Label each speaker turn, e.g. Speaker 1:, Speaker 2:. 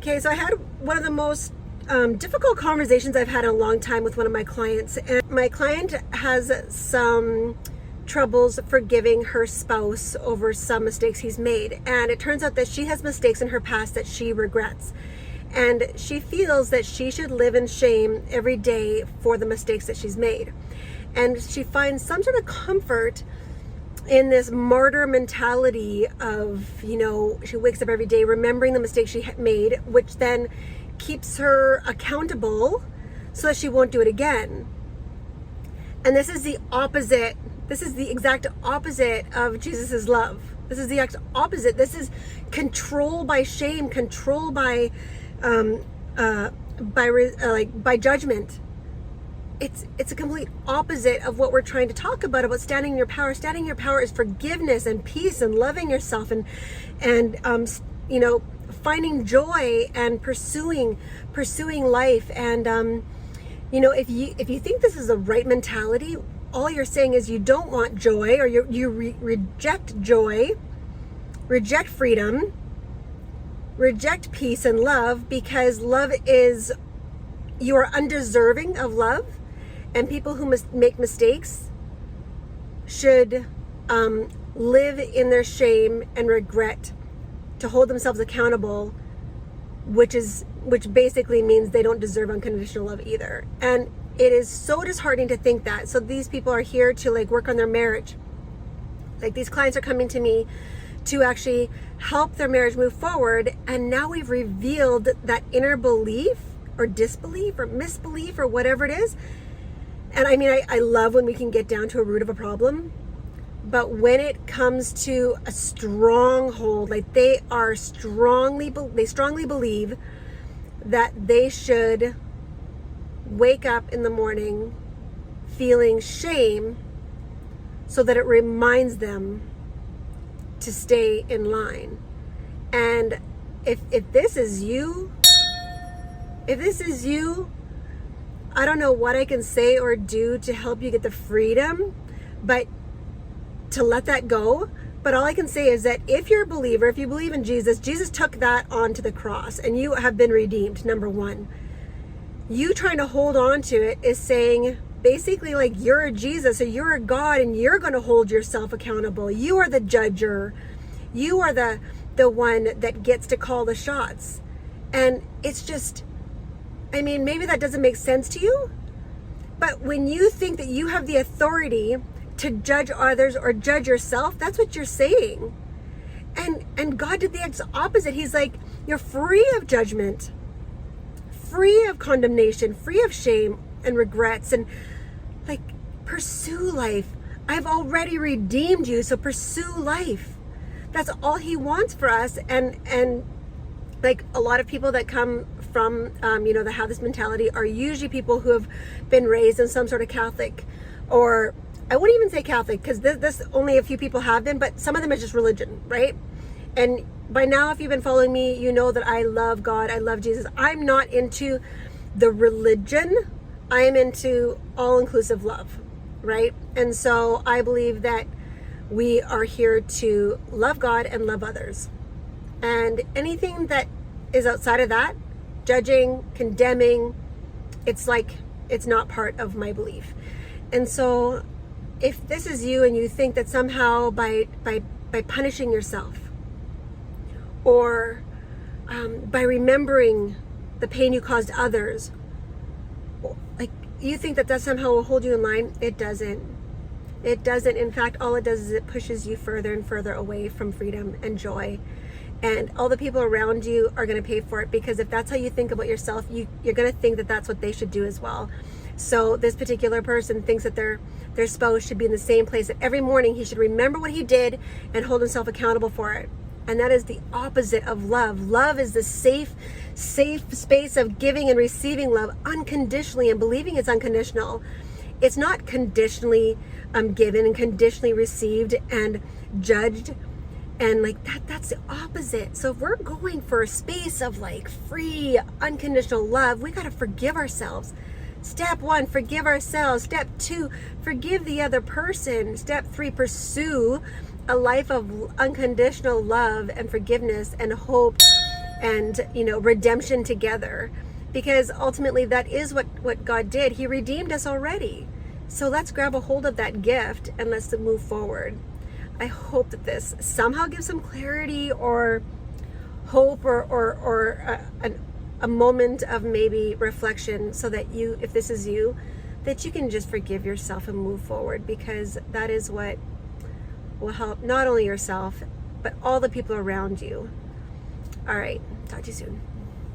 Speaker 1: Okay, so I had one of the most difficult conversations I've had in a long time with one of my clients. And my client has some troubles forgiving her spouse over some mistakes he's made. And it turns out that she has mistakes in her past that she regrets. And she feels that she should live in shame every day for the mistakes that she's made. And she finds some sort of comfort in this martyr mentality of, you know, she wakes up every day remembering the mistakes she made, which then keeps her accountable so that she won't do it again. And this is the opposite. This is the exact opposite of Jesus's love. This is the exact opposite. This is control by shame, control by judgment. It's a complete opposite of what we're trying to talk about standing in your power. Standing in your power is forgiveness and peace and loving yourself and you know, finding joy and pursuing life. And you know, if you think this is the right mentality, all you're saying is you don't want joy, or you reject joy, reject freedom, reject peace and love, because love is, you are undeserving of love. And people who make mistakes should live in their shame and regret, to hold themselves accountable, which basically means they don't deserve unconditional love either. And it is so disheartening to think that. So these people are here to like work on their marriage. Like, these clients are coming to me to actually help their marriage move forward. And now we've revealed that inner belief or disbelief or misbelief or whatever it is. And I mean, I love when we can get down to a root of a problem, but when it comes to a stronghold, like they strongly believe that they should wake up in the morning feeling shame so that it reminds them to stay in line. And if this is you, I don't know what I can say or do to help you get the freedom, but to let that go. But all I can say is that if you're a believer, if you believe in Jesus, Jesus took that onto the cross and you have been redeemed, number one. You trying to hold on to it is saying basically like you're a Jesus or you're a God and you're going to hold yourself accountable. You are the judger. You are the one that gets to call the shots. And it's just, I mean, maybe that doesn't make sense to you, but when you think that you have the authority to judge others or judge yourself, that's what you're saying. And God did the opposite. He's like, you're free of judgment, free of condemnation, free of shame and regrets, and like, pursue life. I've already redeemed you, so pursue life. That's all he wants for us. And like, a lot of people that come from, you know, that have this mentality are usually people who have been raised in some sort of Catholic, or I wouldn't even say Catholic, because this only a few people have been, but some of them is just religion, right? And by now, if you've been following me, you know that I love God, I love Jesus. I'm not into the religion. I am into all-inclusive love, right? And so I believe that we are here to love God and love others. And anything that is outside of that, judging, condemning, it's like, it's not part of my belief. And so if this is you and you think that somehow by punishing yourself, or by remembering the pain you caused others, like, you think that somehow will hold you in line, it doesn't. It doesn't. In fact, all it does is it pushes you further and further away from freedom and joy. And all the people around you are going to pay for it, because if that's how you think about yourself, you're going to think that that's what they should do as well. So this particular person thinks that their spouse should be in the same place, that every morning he should remember what he did and hold himself accountable for it. And that is the opposite of love. Love is the safe space of giving and receiving love unconditionally and believing it's unconditional. It's not conditionally given and conditionally received and judged. And like that's the opposite. So if we're going for a space of like free, unconditional love, we got to forgive ourselves. Step 1, forgive ourselves. Step 2, forgive the other person. Step 3, pursue a life of unconditional love and forgiveness and hope and redemption together, because ultimately that is what God did. He redeemed us already. So let's grab a hold of that gift and let's move forward. I hope that this somehow gives some clarity or hope or a moment of maybe reflection, so that you, if this is you, that you can just forgive yourself and move forward, because that is what will help not only yourself, but all the people around you. All right, talk to you soon.